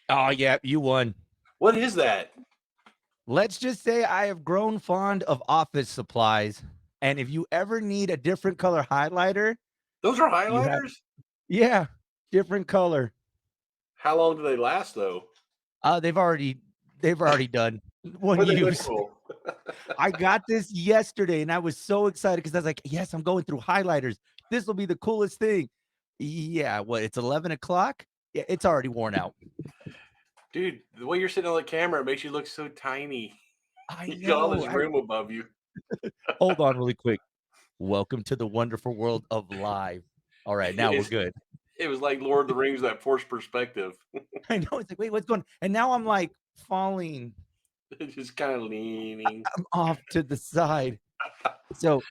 Oh, yeah, you won. What is that? Let's just say I have grown fond of office supplies, and if you ever need a different color highlighter, Those are you have highlighters? yeah, different color. How long do they last, though? They've already done one Where'd they go use. to? I got this yesterday, and I was so excited because I was like, "Yes, I'm going through highlighters. This will be the coolest thing." Yeah, what? It's 11 o'clock. Yeah, it's already worn out. Dude, the way you're sitting on the camera, it makes you look so tiny. I You got all know. this room above you. Hold on, really quick. Welcome to the wonderful world of live. All right, now we're It's good. it was like Lord of the Rings, that forced perspective. I know. It's like, wait, what's going? And now I'm like falling. Just kinda leaning. I'm off to the side. So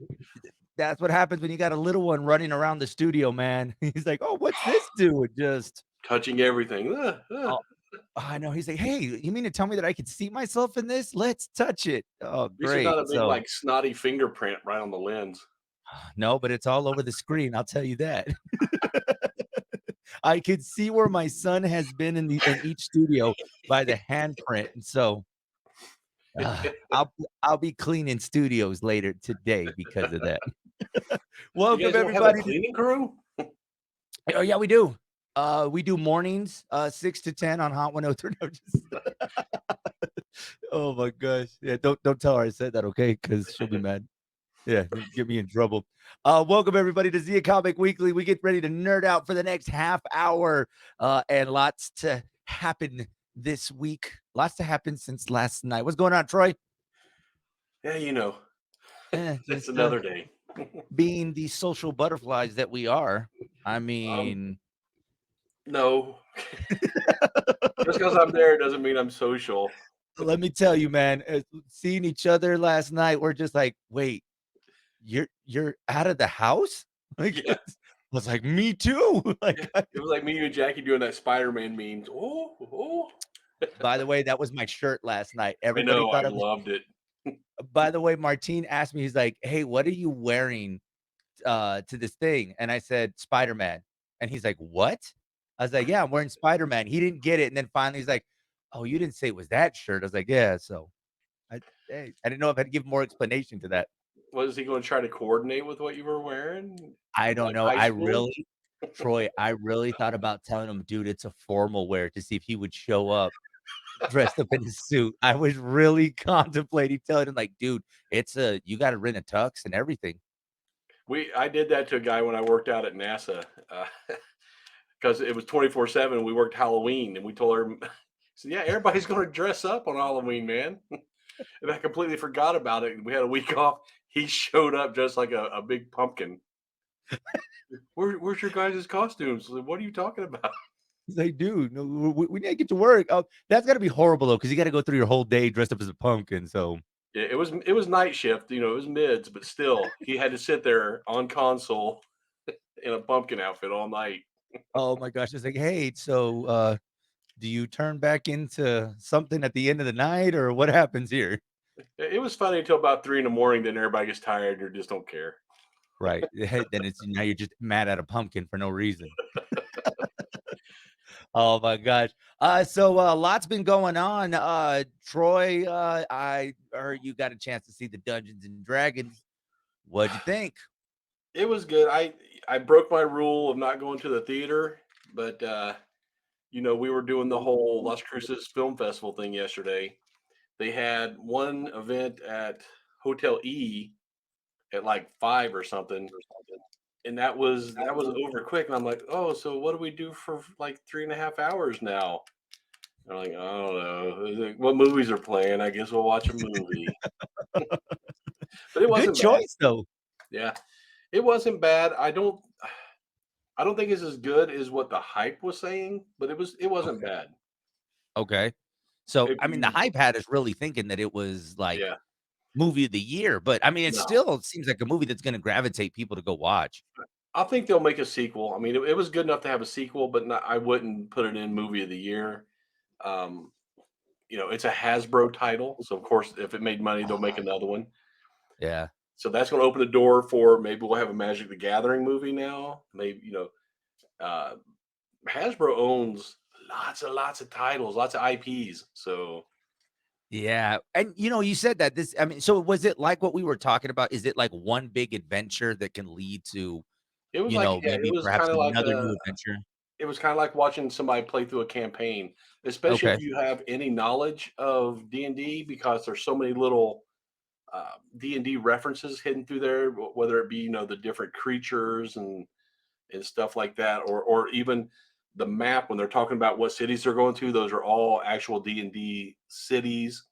that's what happens when you got a little one running around the studio, man. He's like, "Oh, what's this do?" It just Touching everything. oh, I know. He's like, "Hey, you mean to tell me that I could see myself in this? Let's touch it." Oh, At least there's not great. a big, So like, snotty fingerprint right on the lens. no, but it's all over the screen. I'll tell you that. I could see where my son has been in each studio by the handprint, and so I'll be cleaning studios later today because of that. You Welcome guys don't have a everybody to cleaning crew? oh, yeah, we do. We do mornings, 6 to 10 on Hot 103. No, just oh my gosh. Yeah, don't tell her I said that, okay? Because she'll be mad. Yeah, get me in trouble. Welcome everybody to Zia Comic Weekly. We get ready to nerd out for the next half hour, and lots to happen this week. Lots to happen since last night. What's going on, Troy? Yeah, you know, it's Just another day. being the social butterflies that we are. I Um, mean, no. Just because 'cause I'm there doesn't mean I'm social. let me tell you, man, seeing each other last night, we're just like, wait, you're out of the house? Like, Yeah, I was like, me too. yeah. Like, It was like me, you and Jackie doing that Spider-Man memes. "Oh, oh." by the way, that was my shirt last night. I Everybody know, I thought I was loved it. by the way, Martine asked me, he's like, "Hey, what are you wearing, to this thing?" And I said, "Spider-Man." And he's like, "What?" I was like, "Yeah, I'm wearing Spider-Man." He didn't get it, and then finally he's like, "Oh, you didn't say it was that shirt." I was like, "Yeah." So I hey, I didn't know if I had to give more explanation to that. Was he gonna try to coordinate with what you were wearing? I don't Like know. high school? Troy, I really thought about telling him, "Dude, it's a formal wear," to see if he would show up dressed up in his suit. I was really contemplating telling him, like, "Dude, it's a you gotta rent a tux and everything." I did that to a guy when I worked out at NASA, because it was 24/7. We worked Halloween, and we told her, so yeah, everybody's going to dress up on Halloween, man. And I completely forgot about it. We had a week off. He showed up just like a big pumpkin. Where's your guys' costumes? Like, what are you talking about? He's like, "Dude, no, we need to get to work." Oh, that's gotta be horrible though, because you gotta go through your whole day dressed up as a pumpkin, so Yeah, it was night shift. It was mids, but still, he had to sit there on console in a pumpkin outfit all night. oh my gosh, it's like, "Hey, so, do you turn back into something at the end of the night, or what happens here?" It was funny until about 3 in the morning. Then everybody gets tired or just don't care. Right, then it's now you're just mad at a pumpkin for no reason. Oh my gosh. Lots been going on. Troy, I heard you got a chance to see the Dungeons and Dragons. What'd you think? It was good. I broke my rule of not going to the theater, but we were doing the whole Las Cruces Film Festival thing yesterday. They had one event at Hotel E at like 5 or something, and that was over quick. And I'm like, oh, so what do we do for like 3.5 hours now? And I'm like, I don't know. It's like, what movies are playing? I guess we'll watch a movie. But it Good wasn't bad. choice though. Yeah, it wasn't bad. I don't think it's as good as what the hype was saying, but it wasn't Okay. bad. Okay. So If I mean the you hype had us really thinking that it was like Yeah, movie of the year, but I mean it no. still seems like a movie that's gonna gravitate people to go watch. I think they'll make a sequel. I mean, it was good enough to have a sequel, but not I wouldn't put it in movie of the year. Um, it's a Hasbro title, so of course, if it made money, they'll make another one. Yeah. So that's gonna open the door for maybe we'll have a Magic the Gathering movie now. Maybe, uh, Hasbro owns lots of titles, lots of IPs. So Yeah, and, you said that this I mean, so was it like what we were talking about? Is it like one big adventure that can lead to, it was like, yeah, maybe perhaps another new adventure? it was kind of like watching somebody play through a campaign, especially if Okay. you have any knowledge of D&D, because there's so many little D&D references hidden through there, whether it be, the different creatures and stuff like that, or even the map when they're talking about what cities they're going to. Those are all actual D&D cities.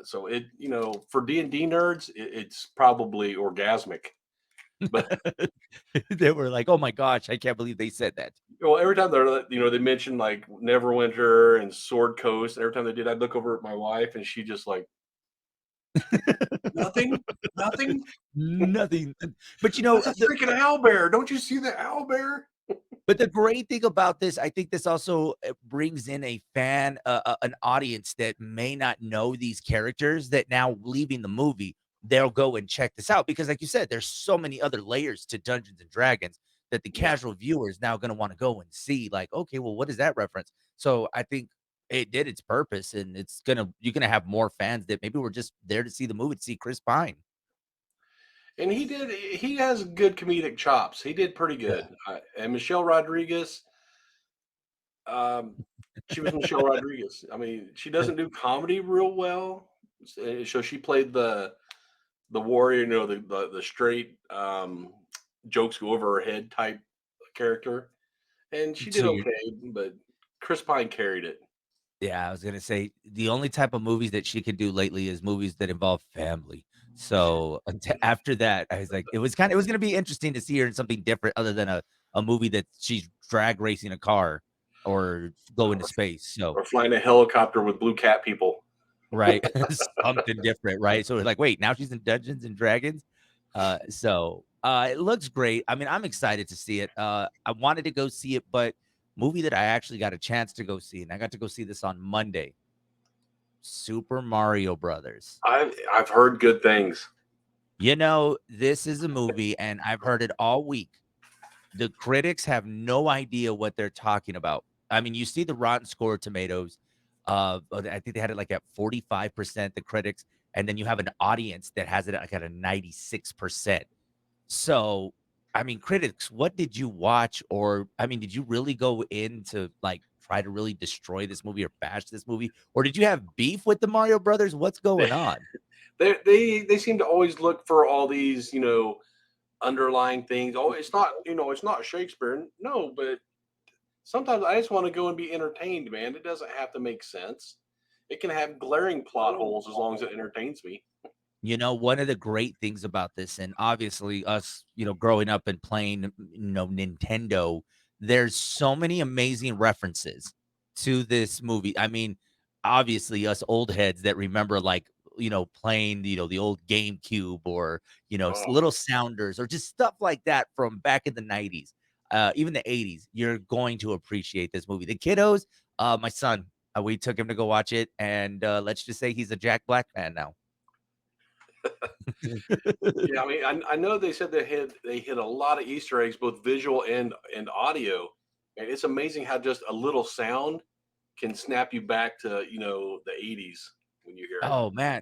So for D&D nerds, it's probably orgasmic. But They were like, "Oh my gosh, I can't believe they said that." well, every time they mention like Neverwinter and Sword Coast. Every time they did, I'd look over at my wife, and she just like, nothing, nothing. Nothing, but, That's a freaking owl bear. Don't you see the owl bear? but the great thing about this, I think this also, brings in a fan, an audience that may not know these characters that now leaving the movie, they'll go and check this out because like you said, there's so many other layers to Dungeons& and Dragons that the Yeah. casual viewer is now gonna wanna go and see, like, "Okay, well, what is that reference?" So, I think it did its purpose, and you're gonna have more fans that maybe were just there to see the movie, to see Chris Pine. And he has good comedic chops. He did pretty good. And Michelle Rodriguez, um, she was Michelle Rodriguez. I mean, she doesn't do comedy real well. So she played the warrior, the straight jokes go over her head type character. And she So did you okay, but Chris Pine carried it. Yeah, I was gonna say the only type of movies that she could do lately is movies that involve family. So, after that, I was like, it was gonna be interesting to see her in something different other than a movie that she's drag racing a car or go into Or, space. So, or flying a helicopter with blue cat people. right, something different, right? So we're like, wait, now she's in Dungeons and Dragons. It looks great. I mean, I'm excited to see it. I wanted to go see it, but movie that I actually got a chance to go see, and I got to go see this on Monday. Super Mario Brothers. I've heard good things. This is a movie, and I've heard it all week. The critics have no idea what they're talking about. I mean, you see the Rotten Score tomatoes, I think they had it like at 45%, the critics, and then you have an audience that has it like at a 96%. So, I mean, critics, what did you watch? Or, I mean, did you really go in to like try to really destroy this movie or bash this movie? Or did you have beef with the Mario Brothers? What's going on? They seem to always look for all these, underlying things. Oh, it's not Shakespeare. No, but sometimes I just want to go and be entertained, man. It doesn't have to make sense. It can have glaring plot holes as long as it entertains me. One of the great things about this, and obviously us, growing up and playing, Nintendo, there's so many amazing references to this movie. I mean, obviously, us old heads that remember, like, playing, the old GameCube or, Oh, little sounders or just stuff like that from back in the 90s, even the 80s, you're going to appreciate this movie. The kiddos, my son, we took him to go watch it, and let's just say he's a Jack Black fan now. yeah. I mean, I know they said they hit a lot of Easter eggs, both visual and audio. And it's amazing how just a little sound can snap you back to the '80s when you hear it. Oh, man.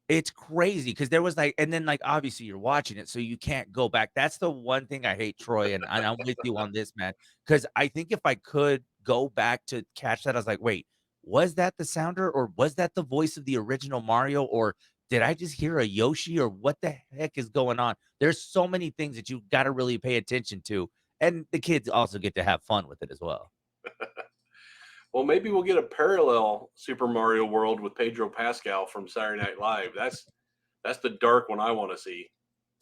It's crazy because there was, like and then, like, obviously, you're watching it, so you can't go back. That's the one thing I hate, Troy, and I'm with you on this, man. Because I think if I could go back to catch that, I was like, "Wait, was that the sounder, or was that the voice of the original Mario, or did I just hear a Yoshi, or what the heck is going on?" There's so many things that you gotta really pay attention to, and the kids also get to have fun with it as well. Well, maybe we'll get a parallel Super Mario World with Pedro Pascal from Saturday Night Live. That's the dark one I want to see.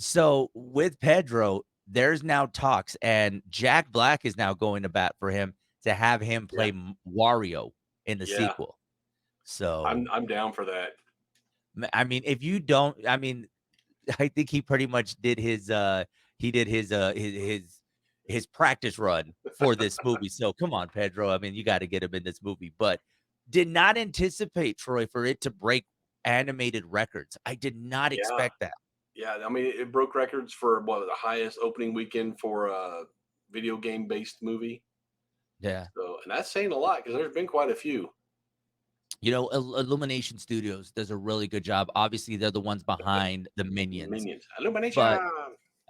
So with Pedro, there's now talks, and Jack Black is now going to bat for him to have him Yeah, play Wario in the yeah, sequel. So, I'm down for that. I mean, if you don't, I mean, I think he pretty much did he did his practice run for this movie. So come on, Pedro. I mean, you got to get him in this movie, but did not anticipate, Troy, for it to break animated records. I did not Yeah, expect that. yeah. I mean, it broke records for what the highest opening weekend for a video game based movie. Yeah. So, and that's saying a lot because there's been quite a few. Illumination Studios does a really good job. Obviously, they're the ones behind the Minions, Minions. Illumination. but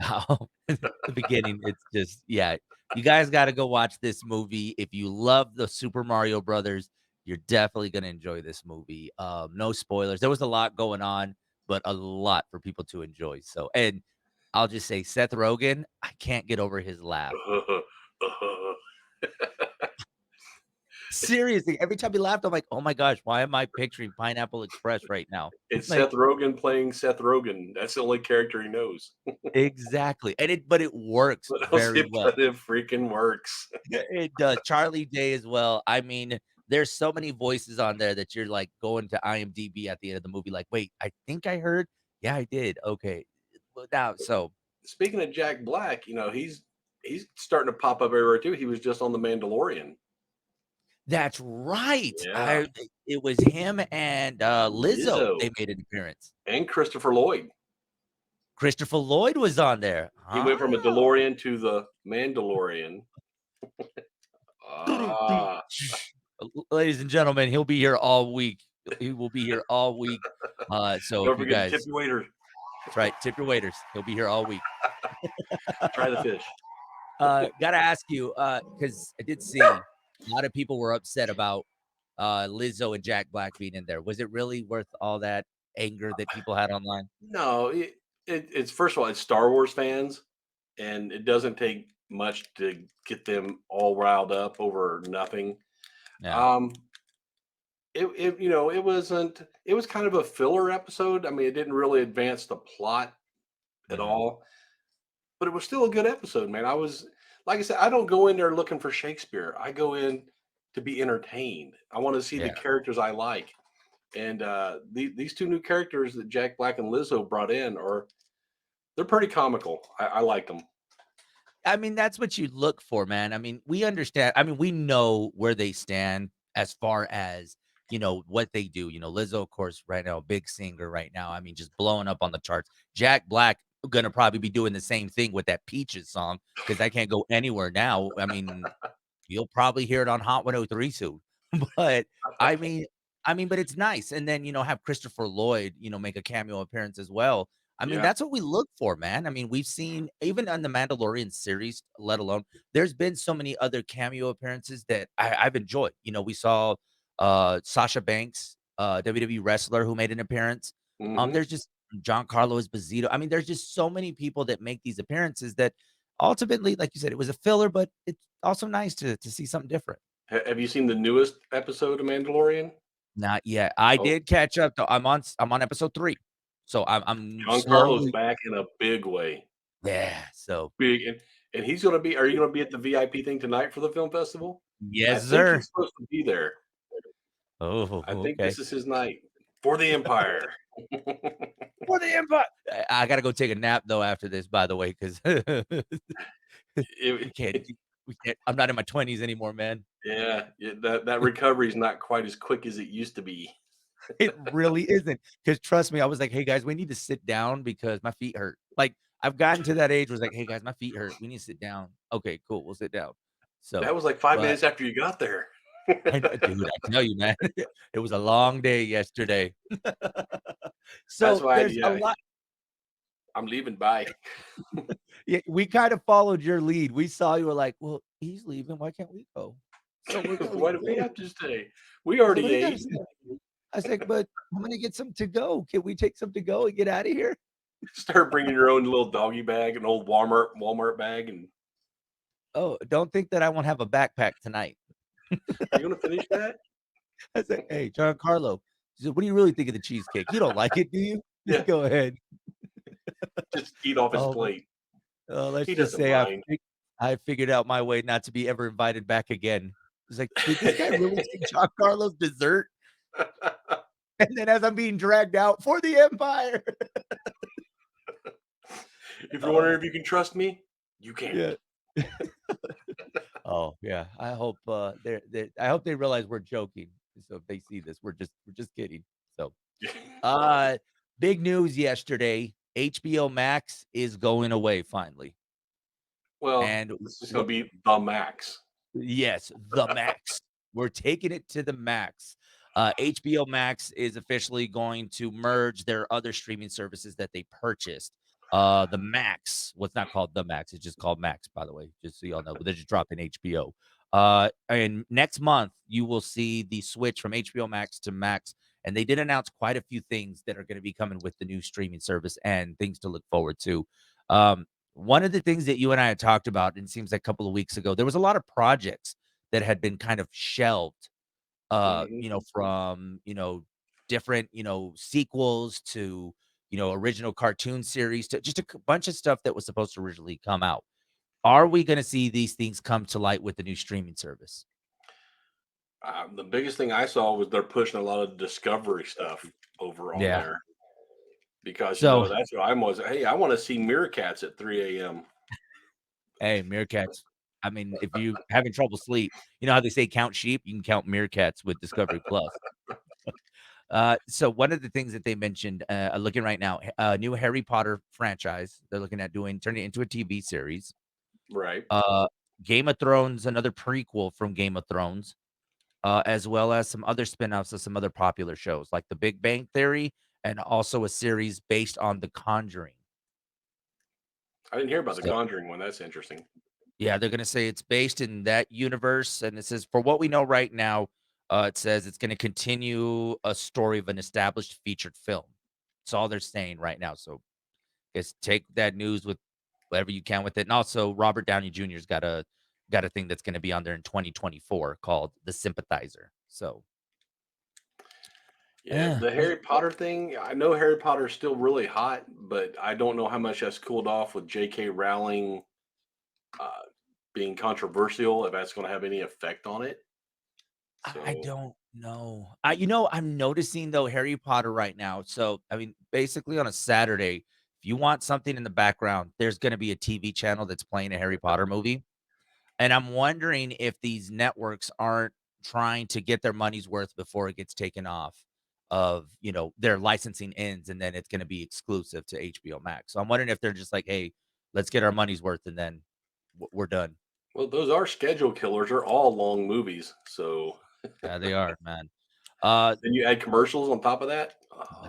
how the beginning, it's just yeah. You guys gotta go watch this movie. If you love the Super Mario Brothers, you're definitely gonna enjoy this movie. No spoilers. There was a lot going on, but a lot for people to enjoy. So, and I'll just say Seth Rogen, I can't get over his laugh. Seriously, every time he laughed, I'm like, "Oh my gosh, why am I picturing Pineapple Express right now?" It's Like Seth Rogen playing Seth Rogen. That's the only character he knows. exactly, and it works But very well. it freaking works. It does. Charlie Day as well. I mean, there's so many voices on there that you're, like, going to IMDb at the end of the movie, like, "Wait, I think I heard yeah, I did. Okay." Well, now so Speaking of Jack Black, he's starting to pop up everywhere too. He was just on The Mandalorian. that's right. Yeah. I it was him and, Lizzo, Lizzo they made an appearance. and Christopher Lloyd. Christopher Lloyd was on there. He went from a Ah. DeLorean to the Mandalorian. Ah, Ladies and gentlemen, he'll be here all week. He will be here all week. So if don't you forget to tip guys your waiter. that's right, tip your waiters. He'll be here all week. Try the fish. Gotta ask you, because I did see a lot of people were upset about, Lizzo and Jack Black being in there. Was it really worth all that anger that people had online? No, it's first of all, it's Star Wars fans, and it doesn't take much to get them all riled up over nothing. Yeah. Um, it wasn't. It was kind of a filler episode. I mean, it didn't really advance the plot at Mhm. all, but it was still a good episode, man. Like I said, I don't go in there looking for Shakespeare. I go in to be entertained. I want to see the Yeah. characters I like. And these two new characters that Jack Black and Lizzo brought in they're pretty comical. I like them. I mean, that's what you look for, man. I mean, we understand. I mean, we know where they stand as far as, what they do. Lizzo, of course, right now, big singer right now. I mean, just blowing up on the charts. Jack Black gonna probably be doing the same thing with that Peaches song because I can't go anywhere now. I mean, you'll probably hear it on Hot 103 soon. But I mean but it's nice. And then, have Christopher Lloyd, make a cameo appearance as well. I mean, Yeah. that's what we look for, man. I mean, we've seen even on the Mandalorian series, let alone there's been so many other cameo appearances that I've enjoyed. We saw Sasha Banks, WWE wrestler who made an appearance. Hmm. There's just Giancarlo Esposito. I mean, there's just so many people that make these appearances that ultimately, like you said, it was a filler, but it's also nice to see something different. Have you seen the newest episode of Mandalorian? Not yet. I Oh, did catch up though. I'm on episode 3. So I'm Giancarlo's slowly back in a big way. yeah, so Big, and he's going to be. Are you going to be at the VIP thing tonight for the film festival? I yes, think sir. he's supposed to be there. Oh, I think okay. this is his night for the Empire. For the Empire. I gotta go take a nap though after this, by the way, because we It- can't we can't I'm not in my 20s anymore, man. yeah, that recovery is not quite as quick as it used to be. It really isn't. Because trust me, I was like, "Hey, guys, we need to sit down because my feet hurt." Like, I've gotten to that age where it's like, "Hey, guys, my feet hurt. We need to sit down." "Okay, cool. We'll sit down." That So, was like 5 but minutes after you got there. dude, I tell you, man, it was a long day yesterday. That's So, why, there's a yeah, lot I'm leaving. Bye. yeah, we kind of followed your lead. We saw you were like, "Well, he's leaving. Why can't we go?" "So we're gonna Why leave do we too." have to stay? We I said, "What already do you gotta ate. say?" I was like, "But I'm gonna get some to go. Can we take some to go and get out of here?" Start bringing your own little doggy bag, an old Walmart bag, and "Oh, don't think that I won't have a backpack tonight." are you gonna finish that? I said, "Hey, Giancarlo," she said, "What do you really think of the cheesecake? You don't like it, do you? Just Yeah, go ahead." just eat off his Oh, my plate. let's He just doesn't say mind. I figured out my way not to be ever invited back again. It's like, "Did this guy really say Giancarlo's dessert?" And then as I'm being dragged out for the Empire. If you're wondering Oh, if you can trust me, you yeah. can't. Oh, yeah. I hope they realize we're joking. So if they see this, we're just kidding. So, uh, big news yesterday. HBO Max is going away finally. Well, And it's just gonna what be the max. Yes, the max. We're taking it to the max. HBO Max is officially going to merge their other streaming services that they purchased. The Max, what's not called the Max, it's just called Max, by the way, just so y'all know. But they're just dropping HBO. And next month you will see the switch from HBO Max to Max. And they did announce quite a few things that are going to be coming with the new streaming service and things to look forward to. Um, One of the things that you and I had talked about, and it seems like a couple of weeks ago, there was a lot of projects that had been kind of shelved, Mhm. from, different, sequels to, original cartoon series to just a bunch of stuff that was supposed to originally come out. Are we going to see these things come to light with the new streaming service? The biggest thing I saw was they're pushing a lot of Discovery stuff over on Yeah. there because, So, that's what I'm was, "Hey, I wanna see Meerkats at 3 AM." hey, meerkats. I mean, if you having trouble sleep, you know how they say count sheep, you can count meerkats with Discovery Plus. So one of the things that they mentioned, looking right now, new Harry Potter franchise. They're looking at turning it into a TV series. Right. Uh, Game of Thrones, another prequel from Game of Thrones, as well as some other spin-offs of some other popular shows like The Big Bang Theory, and also a series based on The Conjuring. I didn't hear about the So Conjuring one, that's interesting. yeah, they're gonna say it's based in that universe, and it says for what we know right now, it says it's gonna continue a story of an established featured film. That's all they're saying right now. So is take that news with whatever you can with it. And also Robert Downey Jr.'s got a thing that's gonna be on there in 2024 called The Sympathizer. So, Yeah, the those Harry Potter thing, I know Harry Potter's still really hot, but I don't know how much that's cooled off with J.K. Rowling, uh, being controversial, if that's gonna have any effect on it. I So, don't know. I'm noticing though Harry Potter right now. So, I mean, basically on a Saturday, if you want something in the background, there's gonna be a TV channel that's playing a Harry Potter movie. And I'm wondering if these networks aren't trying to get their money's worth before it gets taken off of, their licensing ends, and then it's gonna be exclusive to HBO Max. So I'm wondering if they're just like, "Hey, let's get our money's worth, and then we're done." well, those are schedule killers, they're all long movies, so Yeah, they are, man. Uh, then you add commercials on top of that?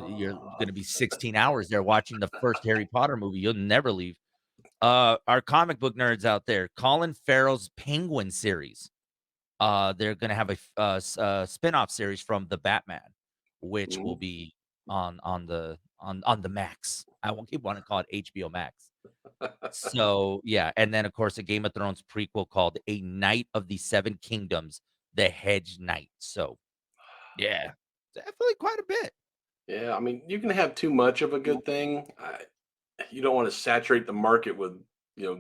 you're gonna be 16 hours there watching the first Harry Potter movie. You'll never leave. Our comic book nerds out there, Colin Farrell's Penguin series. They're gonna have a spin-off series from the Batman, which will Mhm. be on the Max. I won't keep wanting to call it HBO Max. So, yeah, and then, of course, a Game of Thrones prequel called A Knight of the Seven Kingdoms, The Hedge Knight. So, yeah, definitely quite a bit. Yeah, I mean, you can have too much of a good thing. You don't wanna saturate the market with,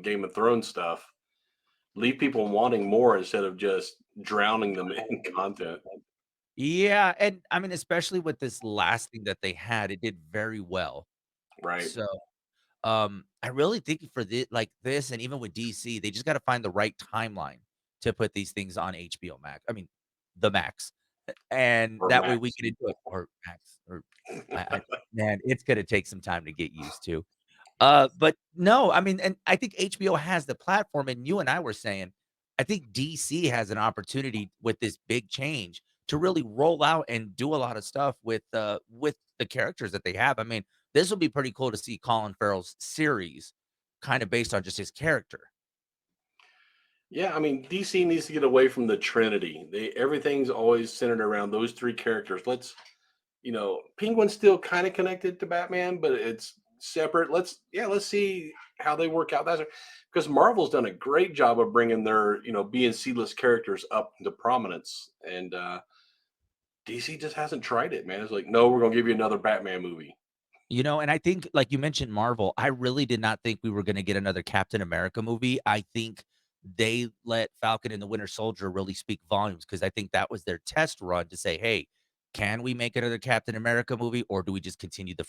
Game of Thrones stuff. Leave people wanting more instead of just drowning them in content, Yeah, and, I mean, especially with this last thing that they had, it did very well. right? So I really think for this and even with DC, they just gotta find the right timeline to put these things on HBO Max. I mean, the Max, and Or that way we Max. can enjoy or Max or I man, it's gonna take some time to get used to. But no, I mean, and I think HBO has the platform, and you and I were saying, I think DC has an opportunity with this big change to really roll out and do a lot of stuff with the characters that they have. I mean, this will be pretty cool to see Colin Farrell's series kind of based on just his character. Yeah, I mean, DC needs to get away from the Trinity. Everything's always centered around those 3 characters. Penguin's still kinda connected to Batman, but it's separate. Let's see how they work out. That's because Marvel's done a great job of bringing their, being C-list characters up into prominence, and, DC just hasn't tried it, man. It's like, "No, we're gonna give you another Batman movie." And I think, like you mentioned, Marvel. I really did not think we were going to get another Captain America movie. I think they let Falcon and the Winter Soldier really speak volumes because I think that was their test run to say, "Hey, can we make another Captain America movie, or do we just continue the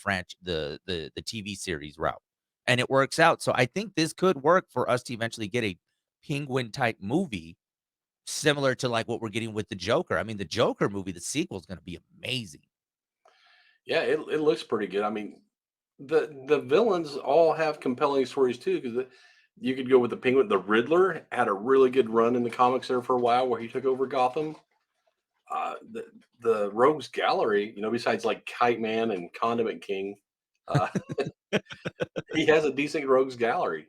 TV series route?" And it works out. So I think this could work for us to eventually get a Penguin type movie similar to like what we're getting with the Joker. I mean, the Joker movie, the sequel is going to be amazing. Yeah, it looks pretty good. I mean, the villains all have compelling stories too, because You could go with the Penguin. The Riddler had a really good run in the comics there for a while, where he took over Gotham. The Rogues Gallery, besides like Kite Man and Condiment King, uh, he has a decent Rogues Gallery.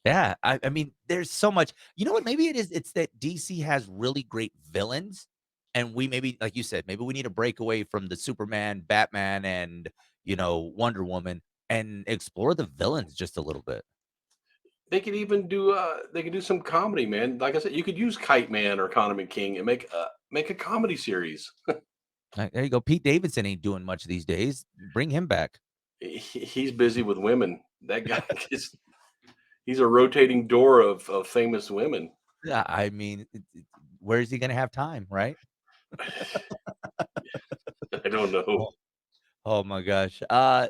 Yeah, I mean, there's so much. You know what? Maybe it is. It's that DC has really great villains, and we maybe, like you said, maybe we need to break away from the Superman, Batman, and Wonder Woman, and explore the villains just a little bit. They could do some comedy, man. Like I said, you could use Kite Man or Condiment King and make a comedy series. There you go. Pete Davidson ain't doing much these days. Bring him back. He's busy with women. That guy is he's a rotating door of famous women. Yeah, I mean, where is he going to have time, right? I don't know. Oh my gosh.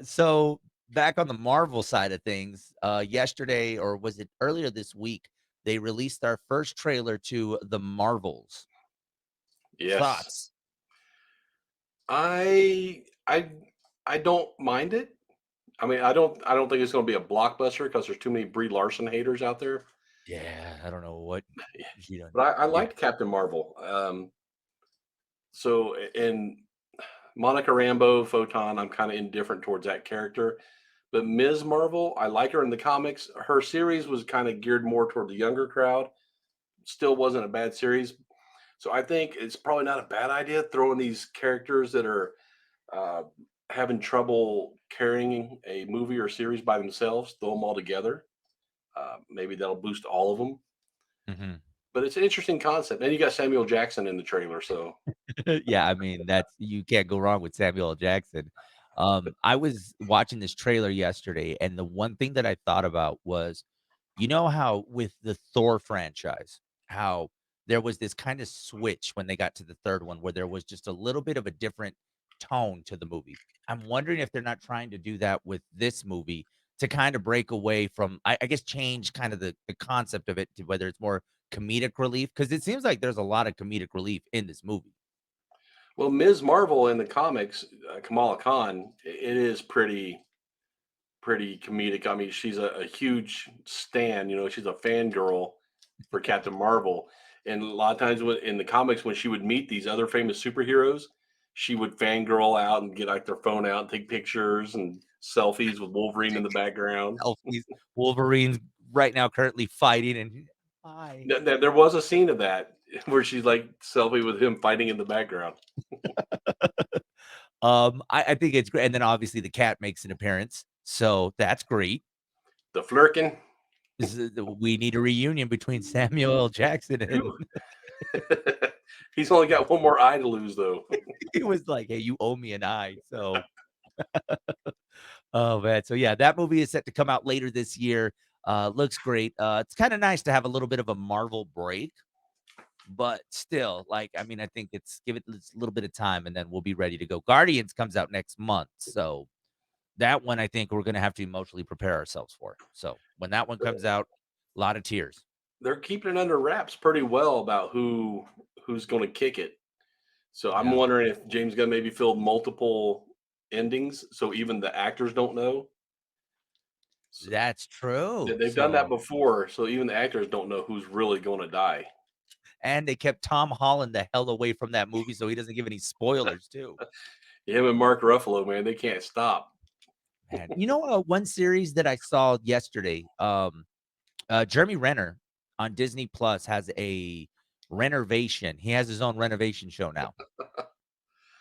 So back on the Marvel side of things, yesterday or was it earlier this week, they released our first trailer to The Marvels. Yes. Thoughts? I I I don't mind it. I mean, I don't think it's going to be a blockbuster because there's too many Brie Larson haters out there. Yeah, I don't know what she done But I did. liked Captain Marvel. And Monica Rambeau, Photon, I'm kind of indifferent towards that character. But Ms. Marvel, I like her in the comics. Her series was kind of geared more toward the younger crowd. Still wasn't a bad series. So I think it's probably not a bad idea throwing these characters that are uh, having trouble carrying a movie or series by themselves, throw them all together. Maybe that'll boost all of them. Mhm. But it's an interesting concept. And you got Samuel Jackson in the trailer, so Yeah, I mean, that's you can't go wrong with Samuel L. Jackson. I was watching this trailer yesterday, and the one thing that I thought about was, how with the Thor franchise, how there was this kind of switch when they got to the third one where there was just a little bit of a different tone to the movie. I'm wondering if they're not trying to do that with this movie to kind of break away from, I guess, change kind of the concept of it to whether it's more comedic relief because it seems like there's a lot of comedic relief in this movie. well, Ms. Marvel in the comics, Kamala Khan, it is pretty comedic. I mean, she's a huge stan. She's a fangirl for Captain Marvel, and a lot of times in the comics, when she would meet these other famous superheroes, she would fangirl out and get like their phone out and take pictures and selfies with Wolverine in the background. Selfies. Wolverine's right now currently fighting and hi. There was a scene of that where she's like selfie with him fighting in the background. I think it's great, and then obviously the cat makes an appearance, so that's great. The flirking. We need a reunion between Samuel L. Jackson and He's only got one more eye to lose, though. he was like, "Hey, you owe me an eye." So, oh man, so yeah, that movie is set to come out later this year. Looks great. It's kind of nice to have a little bit of a Marvel break, but still, like, I mean, I think it's give it a little bit of time, and then we'll be ready to go. Guardians comes out next month, so that one I think we're gonna have to emotionally prepare ourselves for. So when that one comes out, a lot of tears. They're keeping it under wraps pretty well about who's going to kick it. So I'm Yeah, wondering if James Gunn maybe filmed multiple endings, so even the actors don't know. So that's true. they've done that So before, so even the actors don't know who's really going to die. and they kept Tom Holland the hell away from that movie so he doesn't give any spoilers too. Him and Mark Ruffalo, man, they can't stop. Man, one series that I saw yesterday, Jeremy Renner on Disney Plus has a renovation. He has his own renovation show now.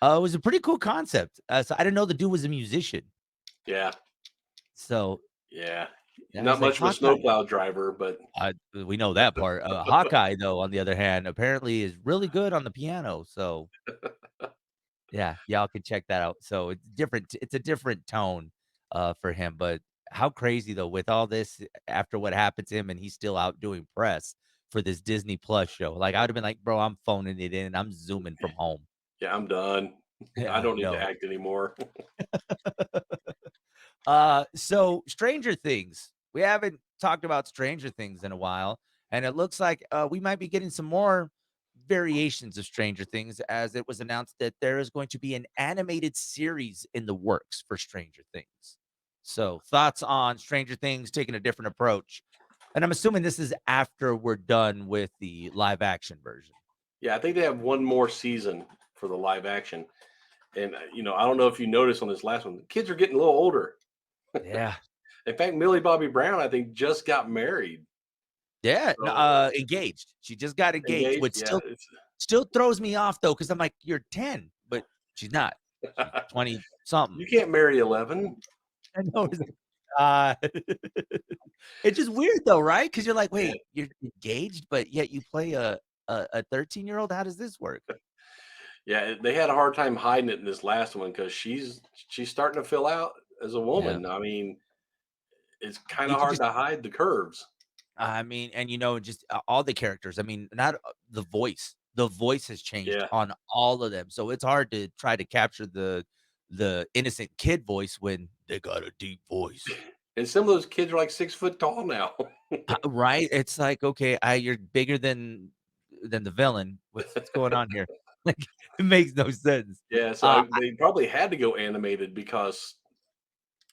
It was a pretty cool concept. So I didn't know the dude was a musician. Yeah, So yeah. I Not was like, much of a Hawkeye. snowplow driver, but We know that part. Hawkeye, though, on the other hand, apparently is really good on the piano. So yeah, y'all can check that out. So it's different. It's a different tone for him. But how crazy though, with all this after what happened to him, and he's still out doing press for this Disney Plus show. Like I would have been like, bro, I'm phoning it in. I'm zooming from home. yeah, I'm done. I Yeah, don't need to no. act anymore. So Stranger Things. We haven't talked about Stranger Things in a while, and it looks like we might be getting some more variations of Stranger Things as it was announced that there is going to be an animated series in the works for Stranger Things. So, thoughts on Stranger Things taking a different approach? And I'm assuming this is after we're done with the live action version. Yeah, I think they have one more season for the live action. And, I don't know if you noticed on this last one, the kids are getting a little older. Yeah. In fact, Millie Bobby Brown, I think, just got married. Yeah, n So engaged. She just got engaged, engaged, which yeah. still throws me off though, because 'cause I'm like, "You're 10," but she's not. She's 20 something. You can't marry 11. I know, it's like, uh, it's just weird though, right? Because 'Cause you're like, Yeah, "Wait, you're engaged, but yet you play a 13-year-old? How does this work?" yeah. They had a hard time hiding it in this last one because she's starting to fill out as a Yeah. woman. I mean, it's kind You of could hard just to hide the curves. I mean, and, just, all the characters, I mean, not the voice has changed Yeah. on all of them, so it's hard to try to capture the innocent kid voice when they got a deep voice. And some of those kids are like 6 foot tall now. Right? It's like, "Okay, you're bigger than the villain. What's going on here?" Like, it makes no sense. Yeah, so Uh, they probably had to go animated because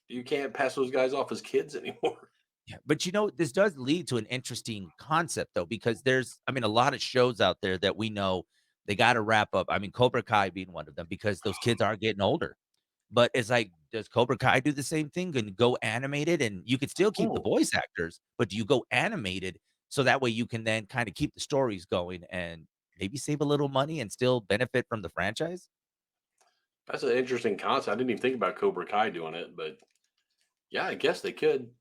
you can't pass those guys off as kids anymore. Yeah, but this does lead to an interesting concept though, because there's, I mean, a lot of shows out there that we know they got to wrap up. I mean, Cobra Kai being one of them because those kids are getting older. But it's like, does Cobra Kai do the same thing and go animated? And you could still keep the Hmm, voice actors, but do you go animated so that way you can then kind of keep the stories going and maybe save a little money and still benefit from the franchise? that's an interesting concept. I didn't even think about Cobra Kai doing it, but yeah, I guess they could.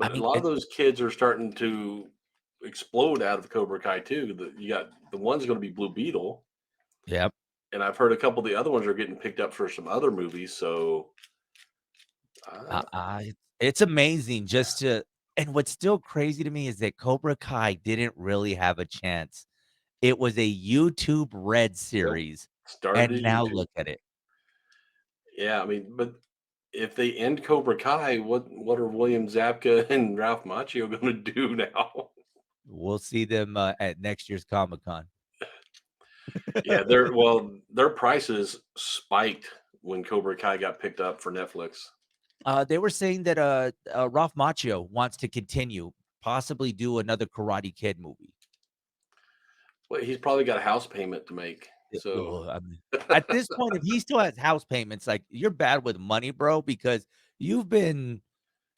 I But a mean, lot of those kids are starting to explode out of Cobra Kai too. You got the one's going to be Blue Beetle, yeah, and I've heard a couple of the other ones are getting picked up for some other movies. So uh, it's amazing just to, and what's still crazy to me is that Cobra Kai didn't really have a chance. It was a YouTube Red yep, series, started and at now YouTube. look at it. Yeah, I mean, but if they end Cobra Kai, what are William Zabka and Ralph Macchio going to do now? We'll see them, at next year's Comic-Con. Yeah, their prices spiked when Cobra Kai got picked up for Netflix. They were saying that, Ralph Macchio wants to continue, possibly do another Karate Kid movie. Well, he's probably got a house payment to make. So I mean, at this point, if he still has house payments, like, you're bad with money, bro, because you've been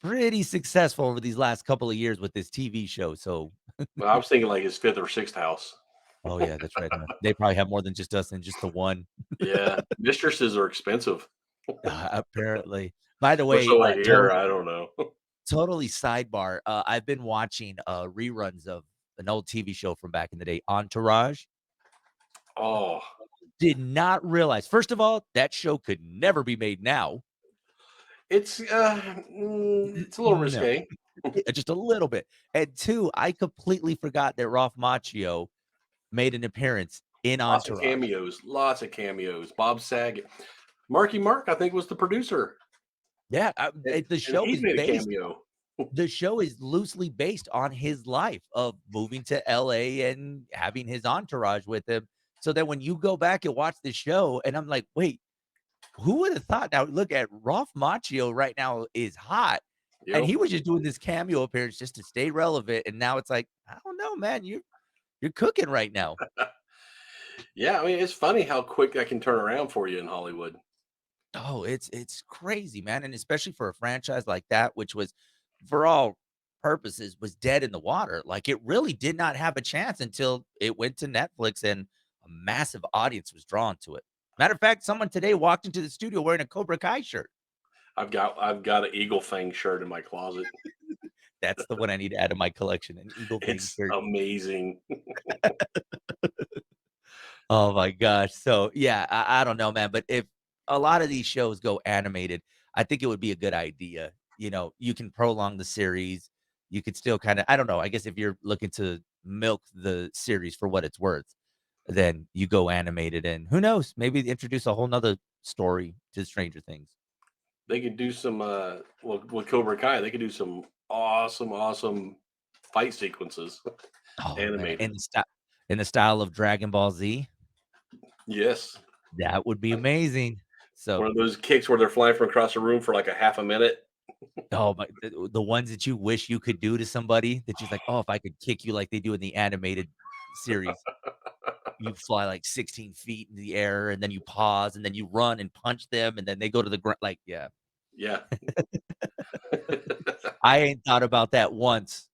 pretty successful over these last couple of years with this TV show, so well, I was thinking like his fifth or sixth house. oh, yeah, that's right, they probably have more than just us and just the one. Yeah, mistresses are expensive, Apparently. By the or way, so I hear. I don't know. totally sidebar, I've been watching, reruns of an old TV show from back in the day, Entourage. Oh, Did not realize first of all, that show could never be made now. it's a little No. risque. Yeah, just a little bit. And 2, I completely forgot that Ralph Macchio made an appearance in Lots of Entourage. cameos. Lots of cameos. Bob Saget, Marky Mark, I think was the producer, Yeah, and and he's made a cameo. the show is loosely based on his life of moving to LA and having his entourage with him, so that when you go back and watch the show and I'm like, "Wait, who would have thought?" Now look at Ralph Macchio right now is hot, and Yep. he was just doing this cameo appearance just to stay relevant, and now it's like, "I don't know, man, you're cooking right now." Yeah, I mean, it's funny how quick that can turn around for you in Hollywood. Oh, it's crazy, man, and especially for a franchise like that, which was, for all purposes, was dead in the water. Like, it really did not have a chance until it went to Netflix and a massive audience was drawn to it. Matter of fact, someone today walked into the studio wearing a Cobra Kai shirt. I've got an Eagle Fang shirt in my closet. That's the one I need to add to my collection, an Eagle Fang It's shirt. amazing. Oh my gosh. So, yeah, I don't know, man, but if a lot of these shows go animated, I think it would be a good idea. You can prolong the series. You could still kinda, I don't know, I guess if you're looking to milk the series for what it's worth, then you go animated and who knows, maybe introduce a whole 'nother story to Stranger Things. They could do some well with Cobra Kai, they could do some awesome, awesome fight sequences Oh, man, animated. in the style of Dragon Ball Z, Yes. that would be amazing. So One of those kicks where they're flying from across the room for like a half a minute. Oh, my the ones that you wish you could do to somebody that you're like, "Oh, if I could kick you like they do in the animated series." You fly like 16 feet in the air, and then you pause, and then you run and punch them, and then they go to the ground. Like, yeah. Yeah. I ain't thought about that once,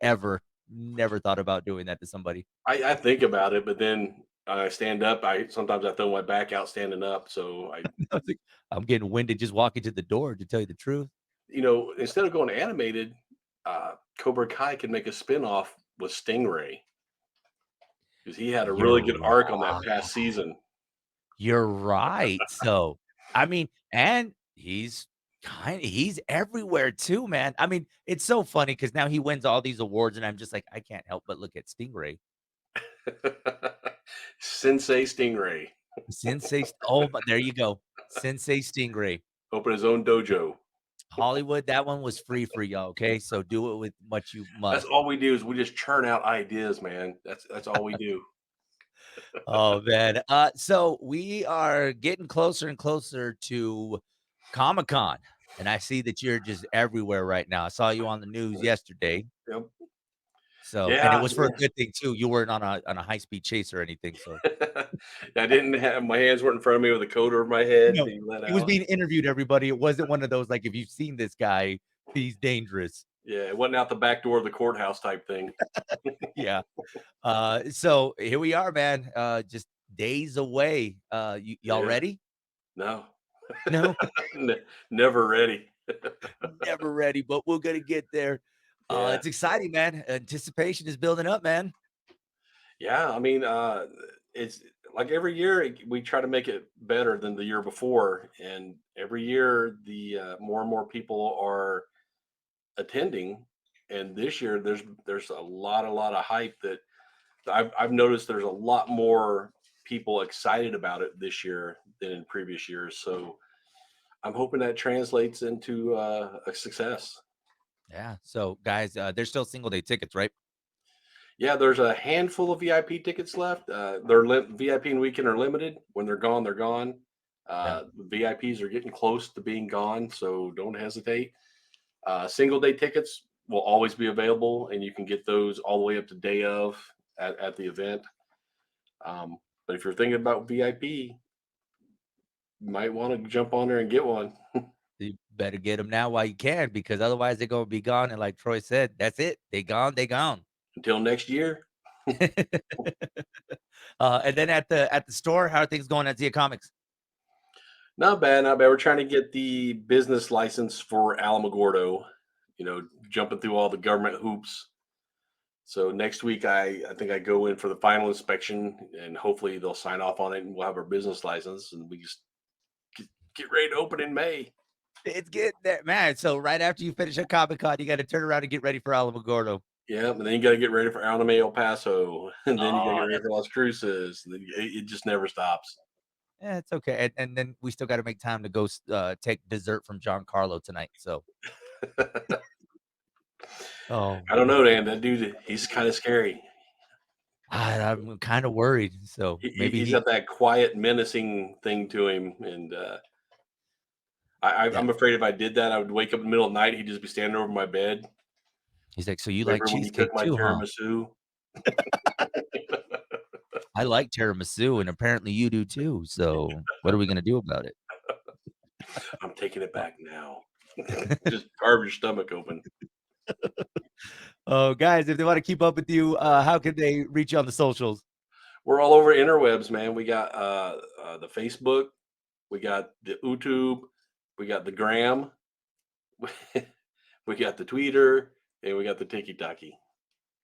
ever. Never thought about doing that to somebody. I think about it, but then I stand up. I sometimes I throw my back out standing up. So I, I was like, I'm getting winded just walking to the door, to tell you the truth. instead of going animated, Cobra Kai could make a spin-off with Stingray because he had a really good You're arc on that right. past season. You're right. So, I mean, and he's everywhere too, man. I mean, it's so funny because now he wins all these awards, and I'm just like, I can't help but look at Stingray. Sensei Stingray Oh, but there you go. Sensei Stingray. open his own dojo. Hollywood, that one was free for y'all, okay? So do it with what you That's must. all we do is we just churn out ideas, man. That's all we do. Oh, man. So we are getting closer and closer to Comic-Con, and I see that you're just everywhere right now. I saw you on the news yesterday. Yep. So and it Yeah, was for a good thing too. You weren't on a high speed chase or anything, so I didn't have my hands weren't in front of me with a coat over my head no, being let he was out. being interviewed, everybody. It wasn't one of those, like, "If you've seen this guy, he's dangerous." Yeah, it wasn't out the back door of the courthouse type thing. Yeah. So here we are, man, just days away. Y'all Yeah, ready? no, No? never ready. Never ready, but we're gonna get there. Yeah, It's exciting, man. Anticipation is building up, man. yeah. I mean, it's like every year we try to make it better than the year before, and every year the more and more people are attending. And this year there's a lot of hype that I've noticed. There's a lot more people excited about it this year than in previous years. So I'm hoping that translates into a success. Yeah. So, guys, there's still single day tickets, right? Yeah, there's a handful of VIP tickets left. VIP and weekend are limited. When they're gone, they're gone. Yeah. The VIPs are getting close to being gone, so don't hesitate. Single day tickets will always be available, and you can get those all the way up to day of at the event. But if you're thinking about VIP, you might want to jump on there and get one You better get them now while you can, because otherwise they're gonna be gone. And like Troy said, that's it. They gone. They gone. until next year. And then at the store, how are things going at Zia Comics? Not bad, not bad. We're trying to get the business license for Alamogordo, jumping through all the government hoops. So next week, I think I go in for the final inspection, and hopefully they'll sign off on it, and we'll have our business license, and we just get ready to open in May. It's getting there, man. So right after you finish a Comic Con, you got to turn around and get ready for Alamogordo. Yeah, and then you got to get ready for Anime El Paso, and then you got to get Oh, ready that's for Las Cruces, and then it just never stops. yeah, it's okay. And then we still got to make time to go take dessert from John Carlo tonight. So, oh I don't know, man, Dan. That dude, he's kind of scary. I'm kind of worried. So maybe He's he, got that quiet, menacing thing to him, and yeah, I'm afraid if I did that, I would wake up in the middle of the night. He'd just be standing over my bed. he's like, so you like Remember when you took cheesecake my too, huh? tiramisu? I like tiramisu, and apparently you do too. So what are we gonna do about it? I'm taking it Oh, back now. Just carve your stomach open. oh, guys, if they want to keep up with you, how can they reach you on the socials? We're all over interwebs, man. We got the Facebook, we got the YouTube, we got the Gram, we got the Twitter, and we got the Tiki Taki.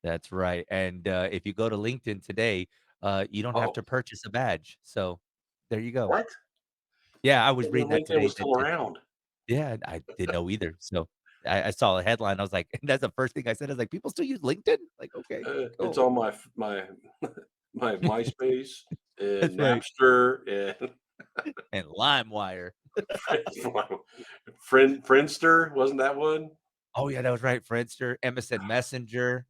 That's right. And if you go to LinkedIn today, you don't have Oh, to purchase a badge. So there you go. what? Yeah, I was When reading that LinkedIn today. was still around. Yeah, I didn't know either. So I saw a headline. I was like, that's the first thing I said. I was like, people still use LinkedIn? Like, okay, It's cool. on my MySpace and That's right. Napster and And LimeWire. Friendster. Wasn't that one? Oh yeah, that was right. Friendster, MSN Messenger.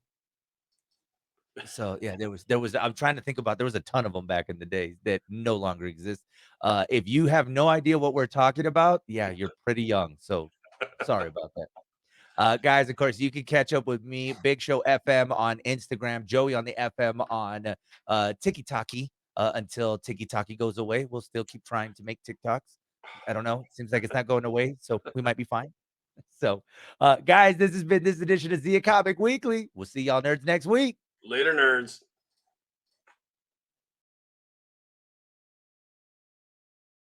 So yeah, there was I'm trying to think about there was a ton of them back in the day that no longer exist. If you have no idea what we're talking about, yeah, you're pretty young. So sorry about that. Guys, of course, you can catch up with me, Big Show FM on Instagram, Joey on the FM on Tiki Taki. Until Tiki Taki goes away, we'll still keep trying to make TikToks. I don't know. It seems like it's not going away, so we might be fine. So, guys, this has been this edition of Zia Comic Weekly. We'll see y'all nerds next week. Later, nerds.